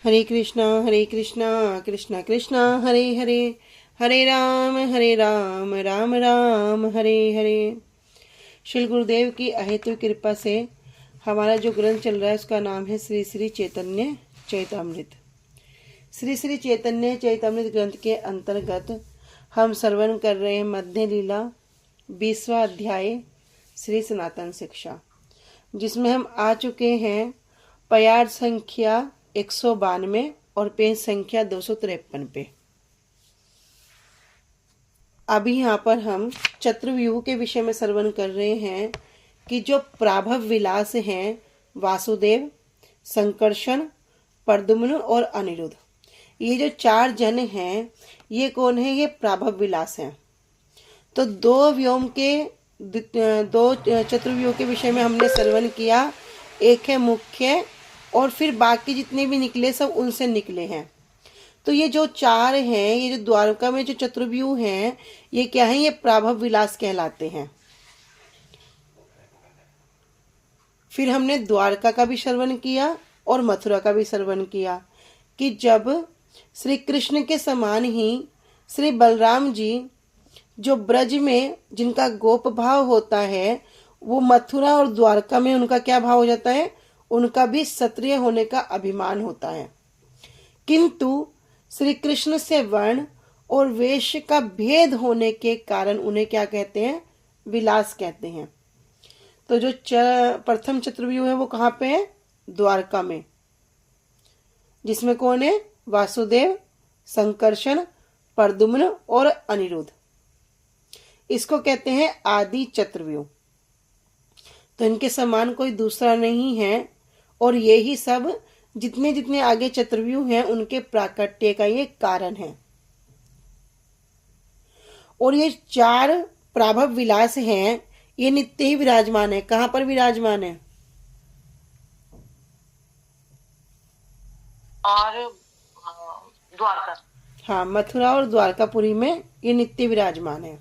हरे कृष्णा कृष्णा कृष्णा हरे हरे, हरे राम राम राम हरे हरे। श्री गुरुदेव की अहेतु कृपा से हमारा जो ग्रंथ चल रहा है उसका नाम है श्री श्री चैतन्य चैतामृत। श्री श्री चैतन्य चैतामृत ग्रंथ के अंतर्गत हम श्रवण कर रहे हैं मध्य लीला 20वां अध्याय श्री सनातन शिक्षा, जिसमें हम आ चुके हैं पयार संख्या 192 और पेज संख्या 253 पे। अभी यहाँ पर हम चतुर्व्यूह के विषय में श्रवण कर रहे हैं कि जो प्राभव विलास हैं वासुदेव, संकर्षण, प्रद्युम्न और अनिरुद्ध, ये जो 4 जन हैं ये कौन है? ये प्राभव विलास हैं। तो दो चतुर्व्यूह के विषय में हमने श्रवण किया। एक है मुख्य और फिर बाकी जितने भी निकले सब उनसे निकले हैं। तो ये जो 4 हैं, ये जो द्वारका में जो चतुर्व्यूह हैं, ये क्या है? ये प्राभव विलास कहलाते हैं। फिर हमने द्वारका का भी श्रवण किया और मथुरा का भी श्रवण किया कि जब श्री कृष्ण के समान ही श्री बलराम जी जो ब्रज में जिनका गोप भाव होता है, वो मथुरा और द्वारका में उनका क्या भाव हो जाता है? उनका भी क्षत्रिय होने का अभिमान होता है। किंतु श्री कृष्ण से वर्ण और वेश का भेद होने के कारण उन्हें क्या कहते हैं? विलास कहते हैं। तो जो प्रथम चतुर्व्यूह है वो कहाँ पे है? द्वारका में, जिसमें कौन है? वासुदेव, संकर्षण, प्रद्युम्न और अनिरुद्ध। इसको कहते हैं आदि चतुर्व्यूह। तो इनके समान कोई दूसरा नहीं है और यही सब जितने जितने आगे चतुर्व्यूह हैं उनके प्राकट्य का ये कारण है। और ये 4 प्राभव विलास हैं, ये नित्य ही विराजमान है। कहां पर विराजमान है? और द्वारका। हाँ, मथुरा और द्वारकापुरी में ये नित्य विराजमान है।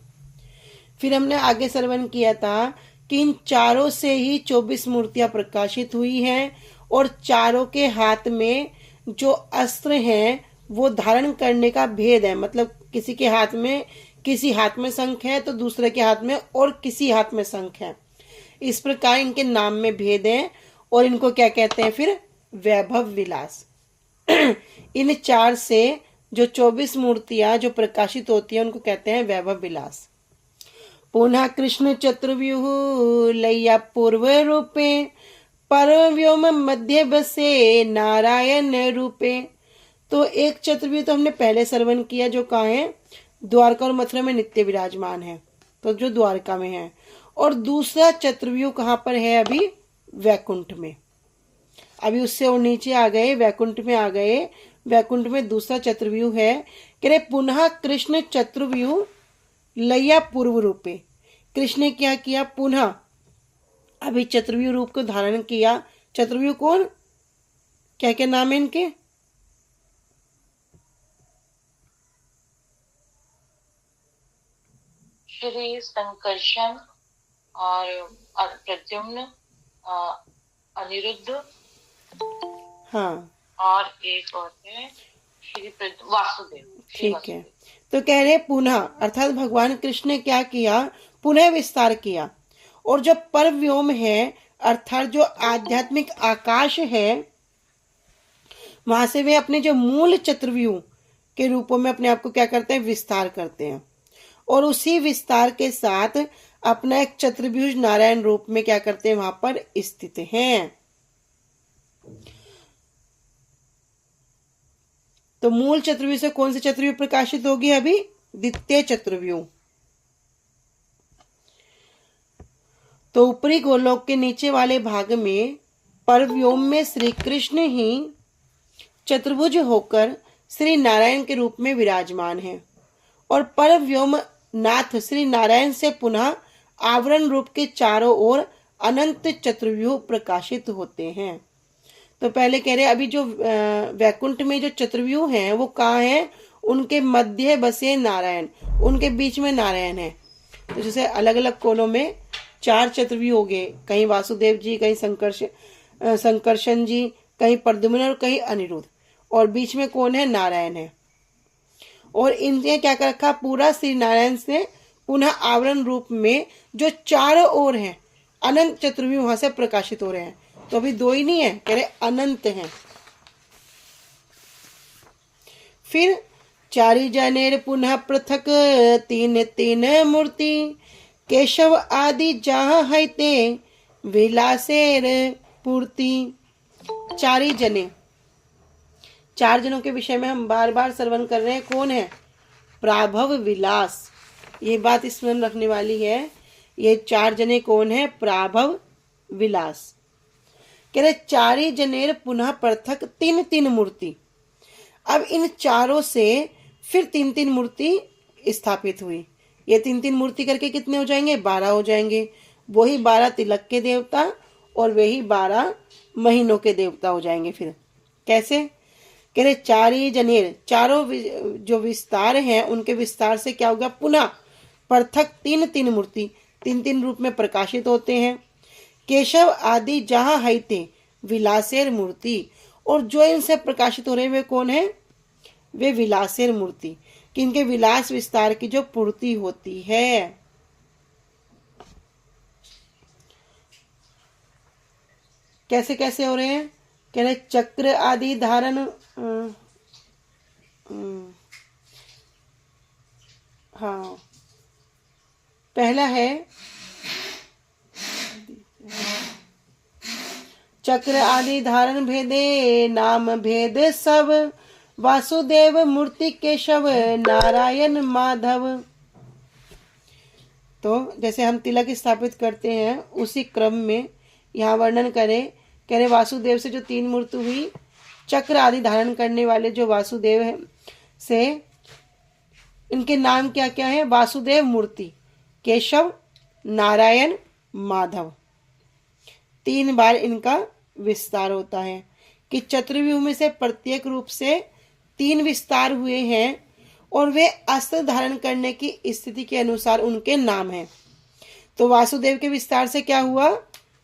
फिर हमने आगे श्रवण किया था कि इन 4 से ही 24 मूर्तियां प्रकाशित हुई हैं और 4 के हाथ में जो अस्त्र हैं वो धारण करने का भेद है। मतलब किसी हाथ में शंख है तो दूसरे के हाथ में और किसी हाथ में शंख है। इस प्रकार इनके नाम में भेद है और इनको क्या कहते हैं? फिर वैभव विलास। इन 4 से जो 24 मूर्तियां जो प्रकाशित होती है उनको कहते हैं वैभव विलास। पुनः कृष्ण चतुर्व्यूह लैया पूर्व रूपे, परव्योम मध्य बसे नारायण रूपे। तो एक चतुर्व्यूह तो हमने पहले श्रवण किया जो कहाँ है? द्वारका और मथुरा में नित्य विराजमान है, तो जो द्वारका में है। और दूसरा चतुर्व्यूह कहाँ पर है? अभी वैकुंठ में। अभी उससे और नीचे आ गए, वैकुंठ में आ गए। वैकुंठ में दूसरा चतुर्व्यूह है। कह रहे पुनः कृष्ण चतुर्व्यूह लैया पूर्व रूपे। कृष्ण ने क्या किया? पुनः अभी चतुर्व्यूह रूप को धारण किया। चतुर्व्यूह कौन? क्या क्या नाम है इनके? श्री संकर्षण और प्रद्युम्न, अनिरुद्ध, हाँ, और एक और है श्री वासुदेव। ठीक है। तो कह रहे पुनः अर्थात भगवान कृष्ण ने क्या किया? पुनः विस्तार किया। और जो परव्योम है अर्थात जो आध्यात्मिक आकाश है, वहां से वे अपने जो मूल चतुर्व्यूह के रूपों में अपने आप को क्या करते हैं? विस्तार करते हैं। और उसी विस्तार के साथ अपना एक चतुर्भुज नारायण रूप में क्या करते हैं? वहां पर स्थित हैं। तो मूल चतुर्व्यूह से कौन सी चतुर्व्यूह प्रकाशित होगी? अभी द्वितीय चतुर्व्यूह। तो ऊपरी गोलोक के नीचे वाले भाग में परव्योम में श्री कृष्ण ही चतुर्भुज होकर श्री नारायण के रूप में विराजमान है और परव्योम नाथ श्री नारायण से पुनः आवरण रूप के चारों ओर अनंत चतुर्व्यूह प्रकाशित होते हैं। तो पहले कह रहे अभी जो वैकुंठ में जो चतुर्व्यूह हैं वो कहाँ है? उनके मध्य बसे नारायण, उनके बीच में नारायण है। तो जैसे अलग अलग कोनों में 4 चतुर्व्यूह हो गए, कहीं वासुदेव जी, कहीं संकर्षण जी, कहीं प्रद्युम्न और कहीं अनिरुद्ध। और बीच में कौन है? नारायण है। और इनने क्या कर रखा? पूरा श्री नारायण से पुनः आवरण रूप में जो चारों ओर है अनंत चतुर्युगी वहां से प्रकाशित हो रहे हैं। तो अभी दो ही नहीं है, कह रहे अनंत हैं। फिर चारि जनेर पुनः पृथक तीन तीन मूर्ति केशव आदि जहाँ है ते विलासेर पूर्ति। चारि जने, चार जनों के विषय में हम बार बार श्रवण कर रहे हैं। कौन है? प्राभव विलास। ये बात स्मरण रखने वाली है। ये चार जने कौन है? प्राभव विलास। कह रहे चारि जनेर पुनः पृथक तीन तीन मूर्ति। अब इन चारों से फिर तीन तीन मूर्ति स्थापित हुई। ये तीन तीन मूर्ति करके कितने हो जाएंगे? 12 हो जाएंगे। वही 12 तिलक के देवता और वही 12 महीनों के देवता हो जाएंगे। फिर कैसे? कह रहे चारि जनेर, चारों जो विस्तार हैं उनके विस्तार से क्या होगा? पुनः पृथक तीन तीन मूर्ति, तीन तीन रूप में प्रकाशित होते हैं। केशव आदि जहाँ है ते विलासेर मूर्ति, और जो इनसे प्रकाशित हो रहे वे कौन है? वे विलासेर मूर्ति, कि इनके विलास विस्तार की जो पूर्ति होती है। कैसे कैसे हो रहे हैं? कह रहे चक्र आदि धारण, हाँ पहला है चक्र आदि धारण भेदे नाम भेद सब वासुदेव मूर्ति केशव नारायण माधव। तो जैसे हम तिलक स्थापित करते हैं उसी क्रम में यहाँ वर्णन करें। कह रहे वासुदेव से जो तीन मूर्ति हुई, चक्र आदि धारण करने वाले जो वासुदेव है से इनके नाम क्या क्या है? वासुदेव मूर्ति, केशव, नारायण, माधव। 3 बार इनका विस्तार होता है कि चतुर्व्यूह में से प्रत्येक रूप से 3 विस्तार हुए हैं और वे अस्त्र धारण करने की स्थिति के अनुसार उनके नाम हैं। तो वासुदेव के विस्तार से क्या हुआ?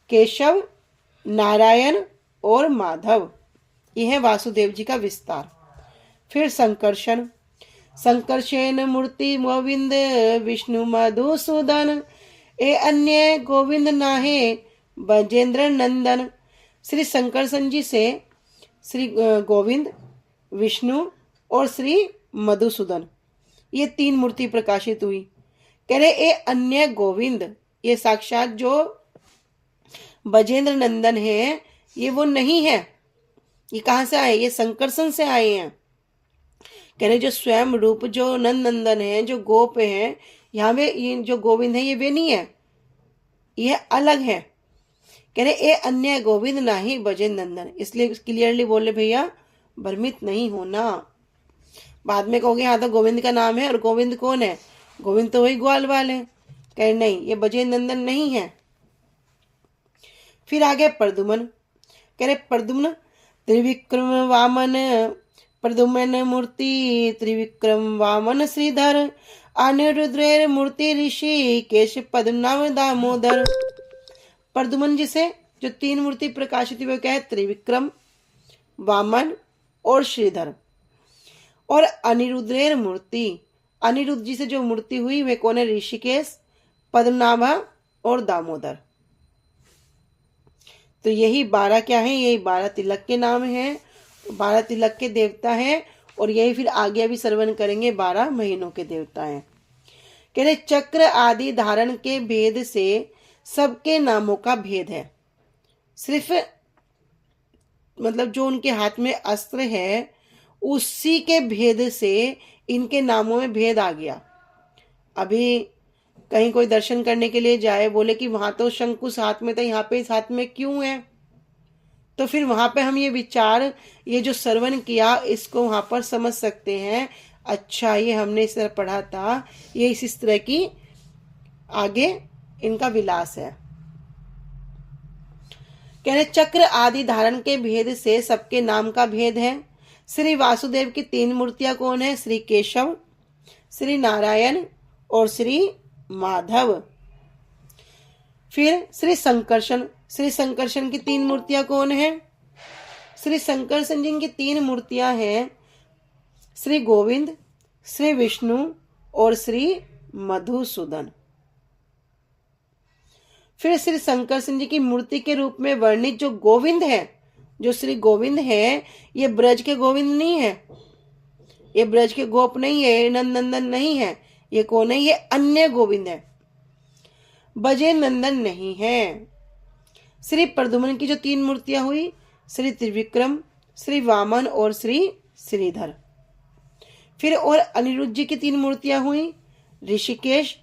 केशव, नारायण और माधव। यह है वासुदेव जी का विस्तार। फिर संकर्षण, संकर्षण मूर्ति गोविंद विष्णु मधुसूदन ए अन्य गोविंद नाहे बजेंद्र नंदन। श्री संकर्षण जी से श्री गोविंद, विष्णु और श्री मधुसूदन, ये 3 मूर्ति प्रकाशित हुई। कह रहे ए अन्य गोविंद, ये साक्षात जो बजेंद्र नंदन है ये वो नहीं है। ये कहाँ से आए? ये संकर्षण से आए हैं। कह रहे जो स्वयं रूप जो नंद नंदन है, जो गोप है, यहाँ पे ये जो गोविंद है ये वे नहीं है, ये अलग है। कह रहे ए अन्य गोविंद नाही बजेंद्र नंदन। इसलिए क्लियरली बोले भैया भ्रमित नहीं होना। बाद में कहोगे हाँ तो गोविंद का नाम है, और गोविंद कौन है? गोविंद तो वही ग्वाल वाले। कह नहीं, ये बजेंद्र नंदन नहीं है। फिर आगे प्रद्युमन। कह रहे प्रद्युमन त्रिविक्रम वामन, प्रद्युमन मूर्ति त्रिविक्रम वामन श्रीधर अनिरुद्रेर मूर्ति ऋषि केश पद्मनाभ दामोदर। प्रद्युमन जी से जो 3 मूर्ति प्रकाशित हुई क्या है? त्रिविक्रम, वामन और श्रीधर। और अनिरुद्रेर मूर्ति, अनिरुद्ध जी से जो मूर्ति हुई वे कौन है? ऋषिकेश, पद्मनाभा और दामोदर। तो यही 12 क्या है? यही 12 तिलक के नाम हैं, 12 तिलक के देवता हैं। और यही फिर आगे अभी श्रवण करेंगे 12 महीनों के देवता हैं। कह रहे चक्र आदि धारण के भेद से सबके नामों का भेद है। सिर्फ मतलब जो उनके हाथ में अस्त्र है उसी के भेद से इनके नामों में भेद आ गया। अभी कहीं कोई दर्शन करने के लिए जाए, बोले कि वहां तो शंकुश हाथ में था, यहाँ पे इस हाथ में क्यों है? तो फिर वहां पे हम ये विचार, ये जो श्रवण किया इसको वहां पर समझ सकते हैं। अच्छा ये हमने इस तरह पढ़ा था, ये इस तरह की आगे इनका विलास है। कह रहे चक्र आदि धारण के भेद से सबके नाम का भेद है। श्री वासुदेव की 3 मूर्तियां कौन है? श्री केशव, श्री नारायण और श्री माधव। फिर श्री संकर्षण, श्री संकर्षण की 3 मूर्तियां कौन है? श्री शंकर जी की 3 मूर्तियां हैं, श्री गोविंद, श्री विष्णु और श्री मधुसूदन। फिर श्री शंकर जी की मूर्ति के रूप में वर्णित जो गोविंद है, जो श्री गोविंद है, ये ब्रज के गोविंद नहीं है, ये ब्रज के गोप नहीं है, ये नंदन नहीं है, ये कौन है? ये अन्य गोविंद है, बजे नंदन नहीं है। श्री प्रद्युम्न की जो 3 मूर्तियां हुई, श्री त्रिविक्रम, श्री वामन और श्री श्रीधर। फिर और अनिरुद्ध जी की 3 मूर्तियां हुई, ऋषिकेश,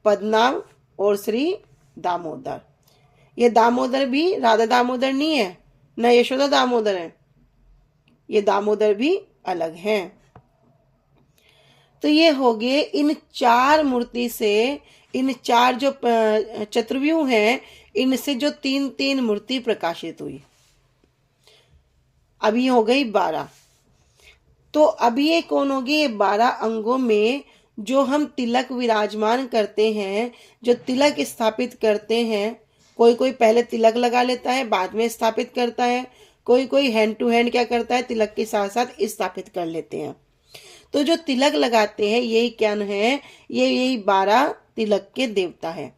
पद्मनाभ और श्री दामोदर। ये दामोदर भी राधा दामोदर नहीं है, न यशोदा दामोदर है, ये दामोदर भी अलग हैं। तो ये हो गए इन 4 मूर्ति से, इन 4 जो चतुर्व्यूह हैं, इनसे जो 3-3 मूर्ति प्रकाशित हुई। अभी हो गई 12। तो अभी ये कौन होगी? ये 12 अंगों में जो हम तिलक विराजमान करते हैं, जो तिलक स्थापित करते हैं, कोई पहले तिलक लगा लेता है, बाद में स्थापित करता है, कोई हैंड टू हैंड क्या करता है, तिलक के साथ साथ स्थापित कर लेते हैं। तो जो तिलक लगाते हैं यही क्या है? यही 12 तिलक के देवता है।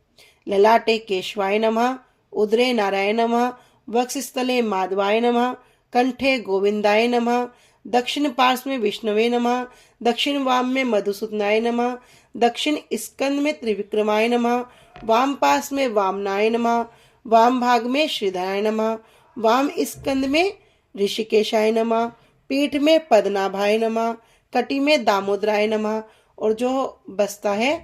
ललाटे केशवाय नमः, उदरे नारायण नमः, वक्षस्थले माधवाय नमः, कंठे गोविंदाय नमः, दक्षिण पार्श्व में विष्णवे नमः, दक्षिण वाम में मधुसूदनाय नमः, दक्षिण स्कंद में त्रिविक्रमाय नमः, वाम पार्श्व में वामनाय नमः, वाम भाग में श्रीधराय नमः, वाम स्कंद में ऋषिकेशाय नमः, पीठ में पद्मनाभाय नमः, कटी में दामोदराय नमः, और जो बसता है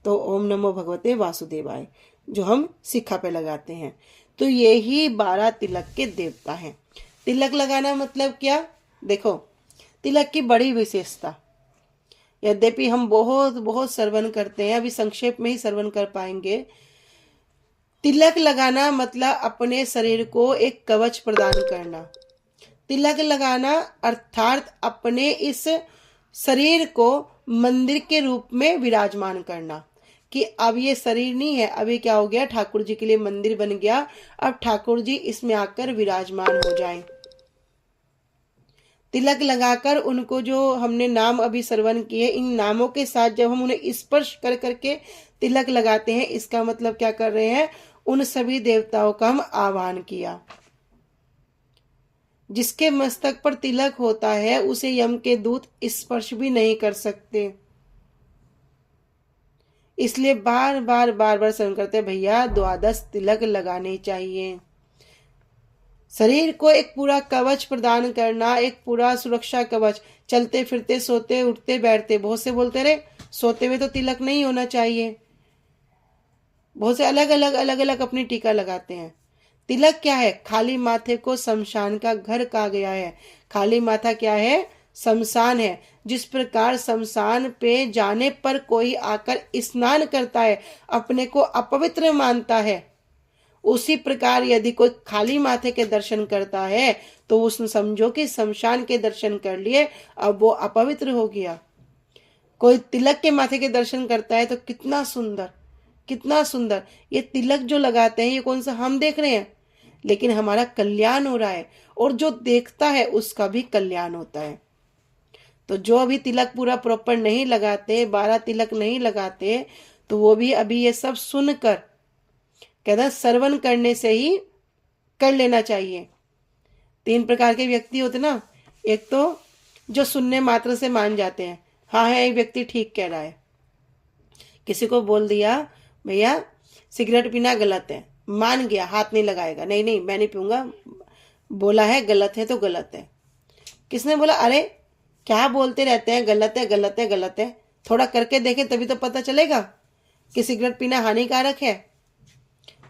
तो ओम नमो भगवते वासुदेवाय, जो हम शिखा पे लगाते हैं। तो यही 12 तिलक के देवता हैं। तिलक लगाना मतलब क्या? देखो, तिलक की बड़ी विशेषता, यद्यपि हम बहुत बहुत श्रवण करते हैं, अभी संक्षेप में ही श्रवण कर पाएंगे। तिलक लगाना मतलब अपने शरीर को एक कवच प्रदान करना। तिलक लगाना अर्थात अपने इस शरीर को मंदिर के रूप में विराजमान करना, कि अब ये शरीर नहीं है, अभी क्या हो गया, ठाकुर जी के लिए मंदिर बन गया, अब ठाकुर जी इसमें आकर विराजमान हो जाएं। तिलक लगाकर उनको जो हमने नाम अभी श्रवण किए, इन नामों के साथ जब हम उन्हें स्पर्श कर करके तिलक लगाते हैं, इसका मतलब क्या कर रहे हैं? उन सभी देवताओं का हम आह्वान किया। जिसके मस्तक पर तिलक होता है उसे यम के दूत स्पर्श भी नहीं कर सकते। इसलिए बार बार श्रवण करते हैं, भैया 12 तिलक लगाने चाहिए। शरीर को एक पूरा कवच प्रदान करना, एक पूरा सुरक्षा कवच। चलते फिरते, सोते उठते बैठते, बहुत से बोलते रहे सोते हुए तो तिलक नहीं होना चाहिए। बहुत से अलग अलग अपनी टीका लगाते हैं। तिलक क्या है? खाली माथे को शमशान का घर कहा गया है। खाली माथा क्या है? शमशान है। जिस प्रकार शमशान पे जाने पर कोई आकर स्नान करता है, अपने को अपवित्र मानता है, उसी प्रकार यदि कोई खाली माथे के दर्शन करता है तो उसने समझो कि शमशान के दर्शन कर लिए, अब वो अपवित्र हो गया। कोई तिलक के माथे के दर्शन करता है तो कितना सुंदर, कितना सुंदर। ये तिलक जो लगाते हैं ये कौन सा हम देख रहे हैं, लेकिन हमारा कल्याण हो रहा है, और जो देखता है उसका भी कल्याण होता है। तो जो अभी तिलक पूरा प्रॉपर नहीं लगाते, 12 तिलक नहीं लगाते, तो वो भी अभी ये सब सुनकर, कहते हैं श्रवण करने से ही कर लेना चाहिए। 3 प्रकार के व्यक्ति होते ना, एक तो जो सुनने मात्र से मान जाते हैं, हाँ है, एक व्यक्ति ठीक कह रहा है। किसी को बोल दिया भैया सिगरेट पीना गलत है, मान गया, हाथ नहीं लगाएगा, नहीं मैं नहीं पीऊंगा, बोला है गलत है तो गलत है। किसने बोला अरे क्या बोलते रहते हैं, गलत है गलत है गलत है, थोड़ा करके देखें तभी तो पता चलेगा कि सिगरेट पीना हानिकारक है।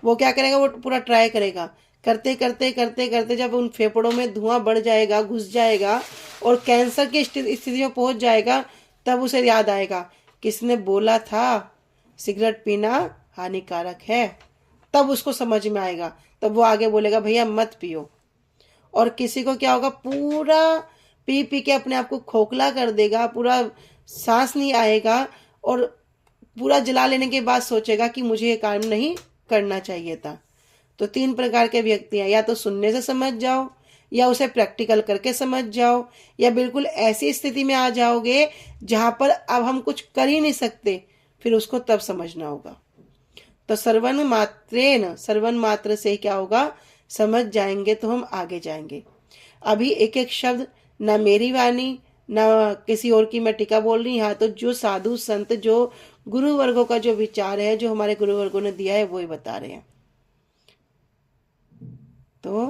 वो क्या करेगा, वो पूरा ट्राई करेगा, करते करते करते करते जब उन फेफड़ों में धुआं बढ़ जाएगा, घुस जाएगा और कैंसर की स्थिति में पहुंच जाएगा, तब उसे याद आएगा किसने बोला था सिगरेट पीना हानिकारक है। तब उसको समझ में आएगा, तब वो आगे बोलेगा भैया मत पियो। और किसी को क्या होगा, पूरा पी पी के अपने आप को खोखला कर देगा, पूरा सांस नहीं आएगा, और पूरा जला लेने के बाद सोचेगा कि मुझे ये काम नहीं करना चाहिए था। तो 3 प्रकार के व्यक्ति हैं, या तो सुनने से समझ जाओ, या उसे प्रैक्टिकल करके समझ जाओ, या बिल्कुल ऐसी स्थिति में आ जाओगे जहां पर अब हम कुछ कर ही नहीं सकते, फिर उसको तब समझना होगा। तो श्रवण मात्र से क्या होगा, समझ जाएंगे तो हम आगे जाएंगे। अभी एक एक शब्द, ना मेरी वाणी ना किसी और की मैं टीका बोल रही, यहाँ तो जो साधु संत, जो गुरु वर्गों का जो विचार है, जो हमारे गुरु वर्गों ने दिया है, वो ही बता रहे हैं। तो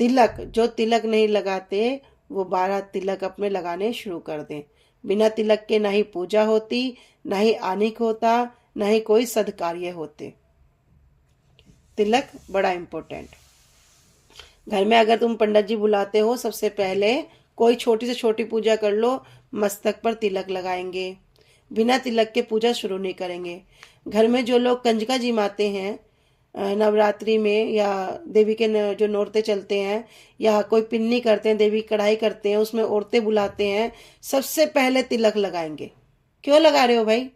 तिलक, जो तिलक नहीं लगाते वो 12 तिलक अपने लगाने शुरू कर दें। बिना तिलक के ना ही पूजा होती, ना ही आनिक होता, ना ही कोई सदकार्य होते। तिलक बड़ा इंपॉर्टेंट। घर में अगर तुम पंडित जी बुलाते हो, सबसे पहले कोई छोटी से छोटी पूजा कर लो, मस्तक पर तिलक लगाएंगे। बिना तिलक के पूजा शुरू नहीं करेंगे। घर में जो लोग कंजका जिमाते हैं नवरात्रि में, या देवी के जो नौरते चलते हैं, या कोई पिन्नी करते हैं, देवी कढ़ाई करते हैं, उसमें औरतें बुलाते हैं, सबसे पहले तिलक लगाएंगे। क्यों लगा रहे हो भाई?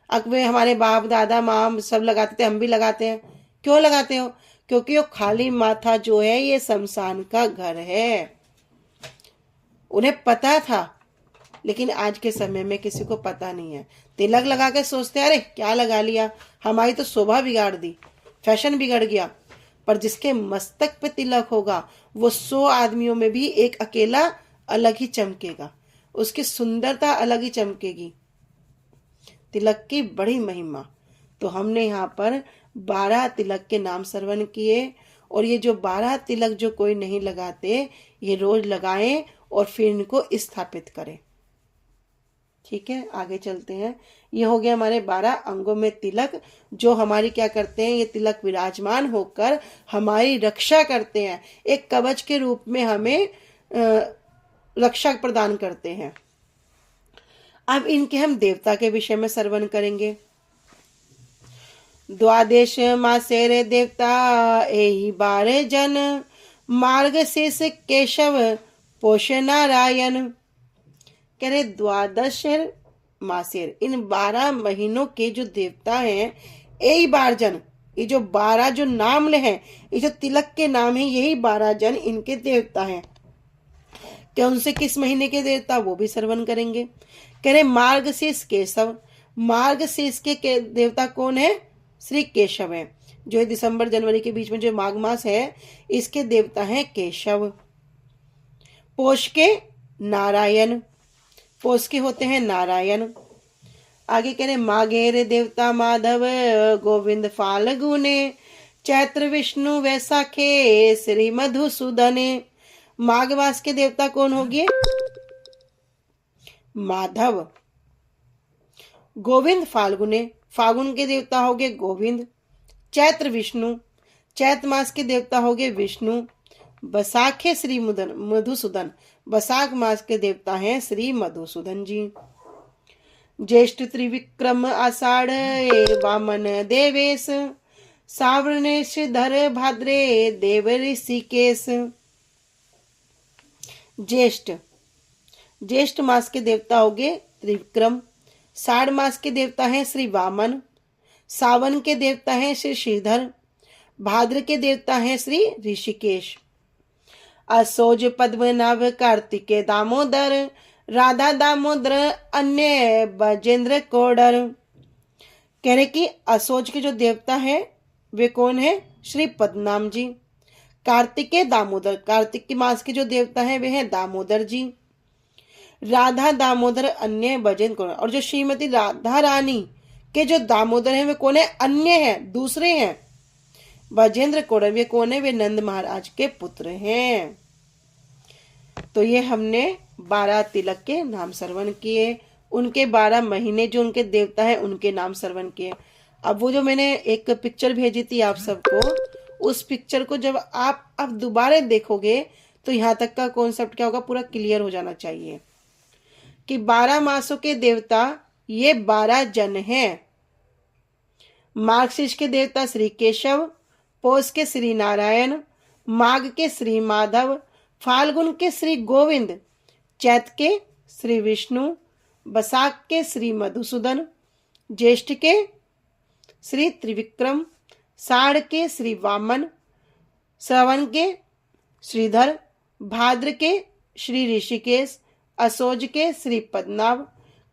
अकबे हमारे बाप दादा माँ सब लगाते थे, हम भी लगाते हैं। क्यों लगाते हो? क्योंकि वो खाली माथा जो है ये शमशान का घर है। उन्हें पता था, लेकिन आज के समय में किसी को पता नहीं है। तिलक लगा के सोचते अरे क्या लगा लिया, हमारी तो शोभा बिगाड़ दी, फैशन बिगड़ गया। पर जिसके मस्तक पे तिलक होगा वो 100 आदमियों में भी एक अकेला अलग ही चमकेगा, उसकी सुंदरता अलग ही चमकेगी। तिलक की बड़ी महिमा। तो हमने यहाँ पर 12 तिलक के नाम श्रवण किए, और ये जो 12 तिलक जो कोई नहीं लगाते, ये रोज लगाएं और फिर इनको स्थापित करें। ठीक है, आगे चलते हैं। ये हो गया हमारे 12 अंगों में तिलक, जो हमारी क्या करते हैं, ये तिलक विराजमान होकर हमारी रक्षा करते हैं, एक कवच के रूप में हमें रक्षा प्रदान करते हैं। अब इनके हम देवता के विषय में श्रवण करेंगे। द्वादश मासेरे देवता एहि 12 जन, मार्गशीर्ष केशव पोष नारायण। कह रहे द्वादश मासेर, इन 12 महीनों के जो देवता हैं, यही 12 जन, ये जो 12 जो नाम हैं, ये जो तिलक के नाम है, यही 12 जन इनके देवता हैं। क्या उनसे किस महीने के देवता, वो भी श्रवण करेंगे। कह रहे मार्गशीर्ष केशव, मार्गशीर्ष के देवता कौन है? श्री केशव है। जो दिसंबर जनवरी के बीच में जो माघ मास है, इसके देवता हैं केशव। पोष के नारायण, पोष के होते हैं नारायण। आगे कह रहे माघेर देवता माधव, गोविंद फाल्गुने, चैत्र विष्णु वैसाखे, श्री मधुसूदने। माघ मास के देवता कौन होंगे? माधव। गोविंद फाल्गुने, फागुन के देवता होंगे गोविंद। चैत्र विष्णु, चैत्र मास के देवता होंगे विष्णु। बसाखे श्री मधुसूदन, बसाख मास के देवता हैं श्री मधुसूदन जी। ज्येष्ठ त्रिविक्रम आषाढ़ वामन देवेश, सावनेश धर भाद्रे देव ऋषिकेश। ज्येष्ठ, ज्येष्ठ मास के देवता होंगे त्रिविक्रम। साढ़ मास के देवता हैं श्री वामन। सावन के देवता हैं श्री श्रीधर। भाद्र के देवता हैं श्री ऋषिकेश। असोज पद्मनाभ कार्तिके दामोदर, राधा दामोदर अन्य बजेंद्र कोडर। कह रहे कि असोज के जो देवता हैं वे कौन है? श्री पद्मनाभ जी। कार्तिके दामोदर, कार्तिक के मास के जो देवता हैं वे हैं दामोदर जी। राधा दामोदर अन्य बजेंद्र कोडर, और जो श्रीमती राधा रानी के जो दामोदर हैं वे कौन है? अन्य हैं, दूसरे हैं। बजेंद्र कोडर वे कौन है? वे नंद महाराज के पुत्र हैं। तो ये हमने 12 तिलक के नाम श्रवण किए, उनके 12 महीने जो उनके देवता है उनके नाम श्रवण किए। अब वो जो मैंने एक पिक्चर भेजी थी आप सबको, उस पिक्चर को जब आप अब दोबारा देखोगे तो यहाँ तक का कॉन्सेप्ट क्या होगा, पूरा क्लियर हो जाना चाहिए कि 12 मासों के देवता ये 12 जन हैं। मार्गशीर्ष के देवता श्री केशव, पौष के श्री नारायण, माघ के श्री माधव, फाल्गुन के श्री गोविंद, चैत के श्री विष्णु, बसाख के श्री मधुसूदन, ज्येष्ठ के श्री त्रिविक्रम, साढ़ के श्री वामन, श्रवण के श्रीधर, भाद्र के श्री ऋषिकेश, असोज के श्री पद्मनाभ,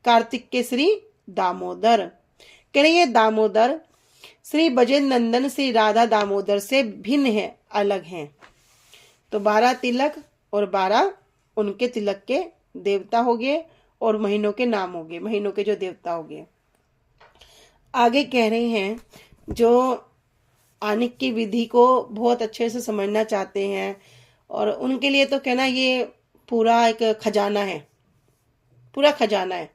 कार्तिक के श्री दामोदर। कह रहे ये दामोदर श्री बजेंद्र नंदन श्री राधा दामोदर से भिन्न है, अलग हैं। तो 12 तिलक और 12 उनके तिलक के देवता हो गए और महीनों के नाम हो गए, महीनों के जो देवता हो गए। आगे कह रहे हैं जो आनिक की विधि को बहुत अच्छे से समझना चाहते हैं और उनके लिए तो कहना ये पूरा एक खजाना है, पूरा खजाना है।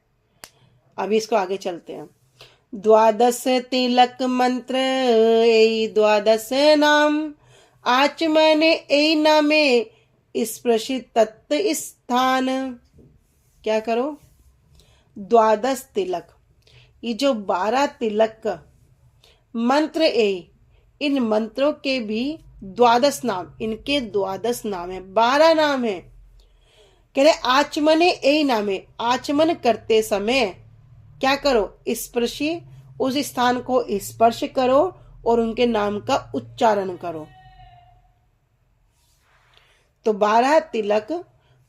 अभी इसको आगे चलते हैं। 12 तिलक मंत्र ए 12 नाम, आचमन ए नामे स्पृशित तत्त स्थान। क्या करो? 12 तिलक, ये जो 12 तिलक मंत्र ए, इन मंत्रों के भी 12 नाम, इनके 12 नाम है, 12 नाम है। कह रहे आचमने ए नामे, आचमन करते समय क्या करो? स्पर्शी, उस स्थान को स्पर्श करो और उनके नाम का उच्चारण करो। तो 12 तिलक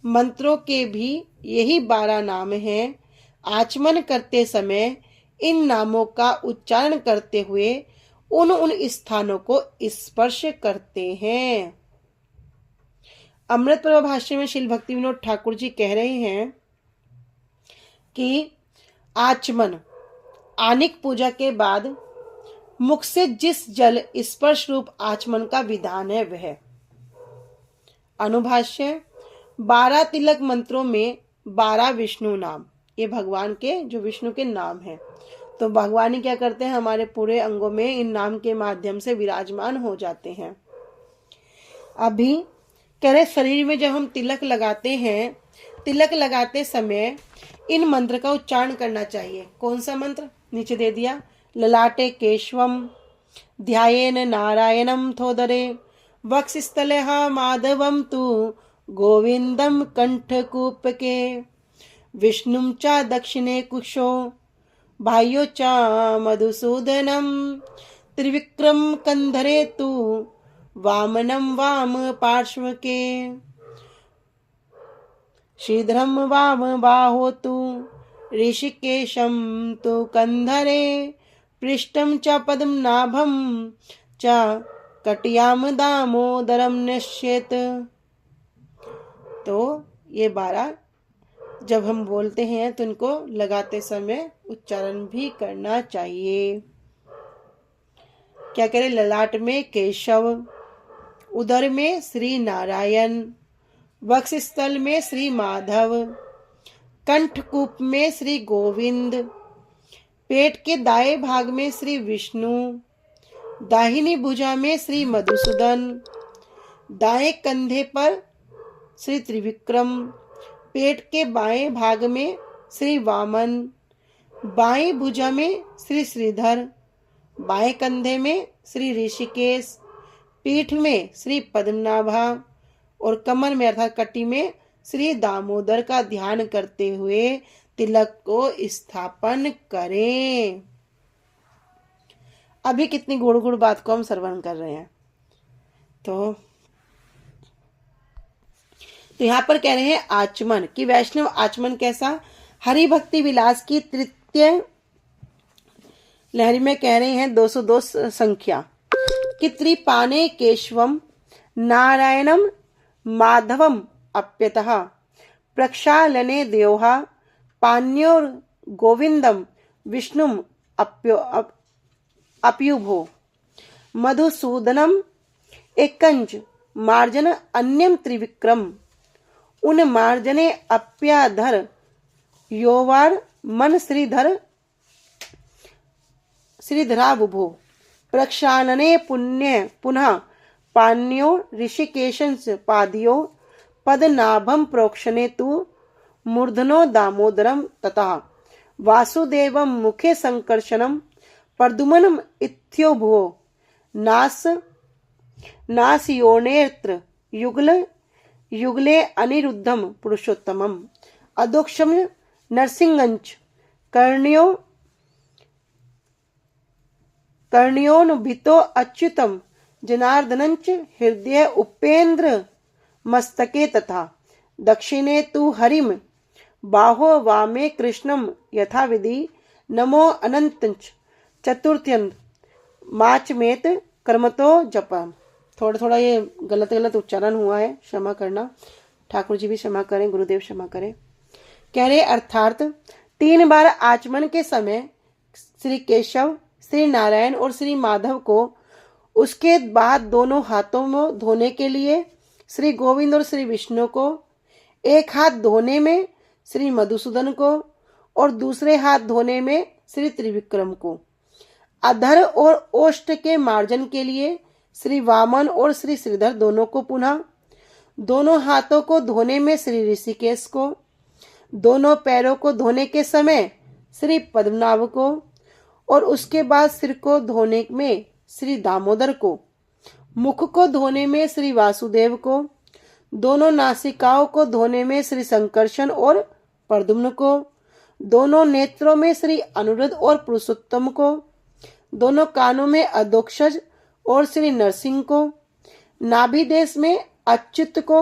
मंत्रों के भी यही 12 नाम हैं। आचमन करते समय इन नामों का उच्चारण करते हुए उन स्थानों को स्पर्श करते हैं। अमृत प्रभा भाष्य में श्रील भक्ति विनोद ठाकुर जी कह रहे हैं कि आचमन, आनिक पूजा के बाद मुख से जिस जल स्पर्श रूप आचमन का विधान है वह। अनुभाष्य 12 तिलक मंत्रों में 12 विष्णु नाम, ये भगवान के जो विष्णु के नाम हैं। तो भगवान ही क्या करते हैं? हमारे पूरे अंगों में इन नाम के माध्यम से विराजमान हो जाते हैं। अभी कह रहे शरीर में जब हम तिलक लगाते हैं, तिलक लगाते समय इन मंत्र का उच्चारण करना चाहिए। कौन सा मंत्र? नीचे दे दिया। ललाटे केशवम, ध्यायेन नारायणम थोदरे, वक्षस्थले माधवम तु गोविंदम कंठकूपके, विष्णुम च दक्षिणे कुशो, बाह्यो च मधुसूदनम, त्रिविक्रम कंधरे तु वामनम वाम पार्श्वके, श्रीधरम वाम बाहो तु ऋषिकेशम तु कंधरे, पृष्ठम च पद्मनाभम च कटियाम दामोदरम निश्चेत। तो ये 12 जब हम बोलते हैं तो इनको लगाते समय उच्चारण भी करना चाहिए। क्या करें? ललाट में केशव, उदर में श्री नारायण, वक्षस्थल में श्री माधव, कंठकूप में श्री गोविंद, पेट के दाएं भाग में श्री विष्णु, दाहिनी भुजा में श्री मधुसूदन, दाएं कंधे पर श्री त्रिविक्रम, पेट के बाएं भाग में श्री वामन, बाएं भुजा में श्री श्रीधर, बाएं कंधे में श्री ऋषिकेश, पीठ में श्री पद्मनाभा और कमर में अर्थात कटी में श्री दामोदर का ध्यान करते हुए तिलक को स्थापन करें। अभी कितनी गुड़ गुड़ बात को हम श्रवण कर रहे हैं। तो यहाँ पर कह रहे हैं आचमन कि वैष्णव आचमन कैसा? हरि भक्ति विलास की तृतीय लहरी में कह रहे हैं 202 संख्या कि त्रिपाने केशवम नारायणम माधवम अप्यतः, प्रक्षालने देवहा पान्योर गोविंदम विष्णुम अप्युभो, मधुसूदनम एकंज मार्जन अन्यम त्रिविक्रम, उन मार्जने अप्याधर योवार मन श्रीधर श्रीधराबुभो, प्रक्षालने पुण्य पुनः पान्यो ऋषिकेशंस पादियो, पदनाभम प्रोक्षणे तु मूर्धनो दामोदरम तथा वासुदेवम मुखे संकर्षणम प्रद्युम्नम इत्योभो, नासयोनेत्र युगले अनिरुद्धम पुरुषोत्तमम, अदोक्षम नरसिंहंच कर्ण्योन्भितो अच्युतम जनार्दनंच हृदय उपेंद्र मस्तके तथा दक्षिणे तु हरिम बाहो वामे कृष्णम यथा विधि नमो अनंतंच चतुर्थ्यंत माचमेत कर्मतो जपम। थोड़ा थोड़ा ये गलत गलत उच्चारण हुआ है, क्षमा करना। ठाकुर जी भी क्षमा करें, गुरुदेव क्षमा करें। कह रहे अर्थात 3 बार आचमन के समय श्री केशव, श्री नारायण और श्री माधव को, उसके बाद दोनों हाथों में धोने के लिए श्री गोविंद और श्री विष्णु को, एक हाथ धोने में श्री मधुसूदन को और दूसरे हाथ धोने में श्री त्रिविक्रम को, अधर और ओष्ठ के मार्जन के लिए श्री वामन और श्री श्रीधर दोनों को, पुनः दोनों हाथों को धोने में श्री ऋषिकेश को, दोनों पैरों को धोने के समय श्री पद्मनाभ को और उसके बाद सिर को धोने में श्री दामोदर को, मुख को धोने में श्री वासुदेव को, दोनों नासिकाओं को धोने में श्री संकर्षण और प्रद्युम्न को, दोनों नेत्रों में श्री अनुरुद्ध और पुरुषोत्तम को, दोनों कानों में अधोक्षज और श्री नरसिंह को, नाभि देश में अच्युत को,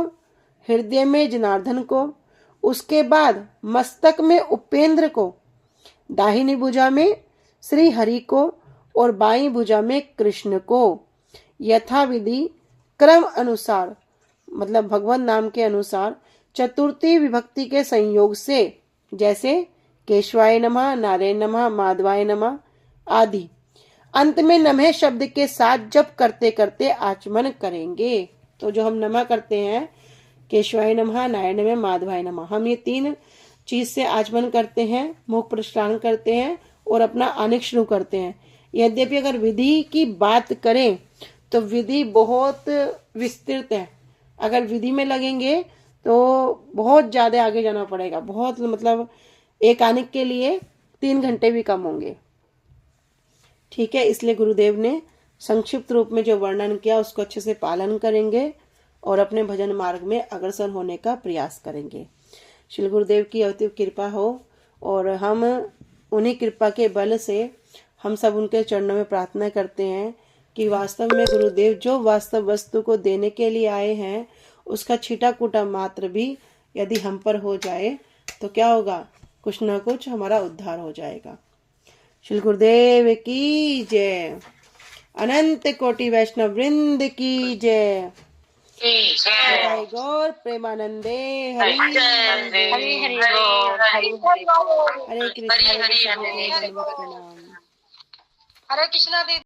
हृदय में जनार्दन को, उसके बाद मस्तक में उपेंद्र को, दाहिनी भुजा में श्री हरि को और बाईं भुजा में कृष्ण को, यथाविधि क्रम अनुसार, मतलब भगवान नाम के अनुसार चतुर्थी विभक्ति के संयोग से, जैसे केशवाय नमः, नारायण नमः, माधवाय नमः आदि। अंत में नमः शब्द के साथ जप करते करते आचमन करेंगे। तो जो हम नमः करते हैं, केशवाय नमः, नारायण नमः, माधवाय नमः, हम ये 3 चीज से आचमन करते हैं, मुख प्रस्थान करते हैं और अपना आनिक शुरू करते हैं। यद्यपि अगर विधि की बात करें तो विधि बहुत विस्तृत है। अगर विधि में लगेंगे तो बहुत ज्यादा आगे जाना पड़ेगा, बहुत, मतलब एक आनिक के लिए 3 घंटे भी कम होंगे। ठीक है, इसलिए गुरुदेव ने संक्षिप्त रूप में जो वर्णन किया उसको अच्छे से पालन करेंगे और अपने भजन मार्ग में अग्रसर होने का प्रयास करेंगे। श्री गुरुदेव की अवतीव कृपा हो और हम उन्हीं कृपा के बल से हम सब उनके चरणों में प्रार्थना करते हैं कि वास्तव में गुरुदेव जो वास्तव वस्तु को देने के लिए आए हैं उसका छीटा कूटा मात्र भी यदि हम पर हो जाए तो क्या होगा, कुछ न कुछ हमारा उद्धार हो जाएगा। श्री गुरुदेव की जय। अनंत कोटि वैष्णव वृंद की जय। जय गौर प्रेमानंदे हरि हरि हरि बोल, हरि हरि बोल, हरे कृष्ण हरि हरि हरे हरे कृष्ण हरे हरे कृष्ण। हरे कृष्णा दीदी।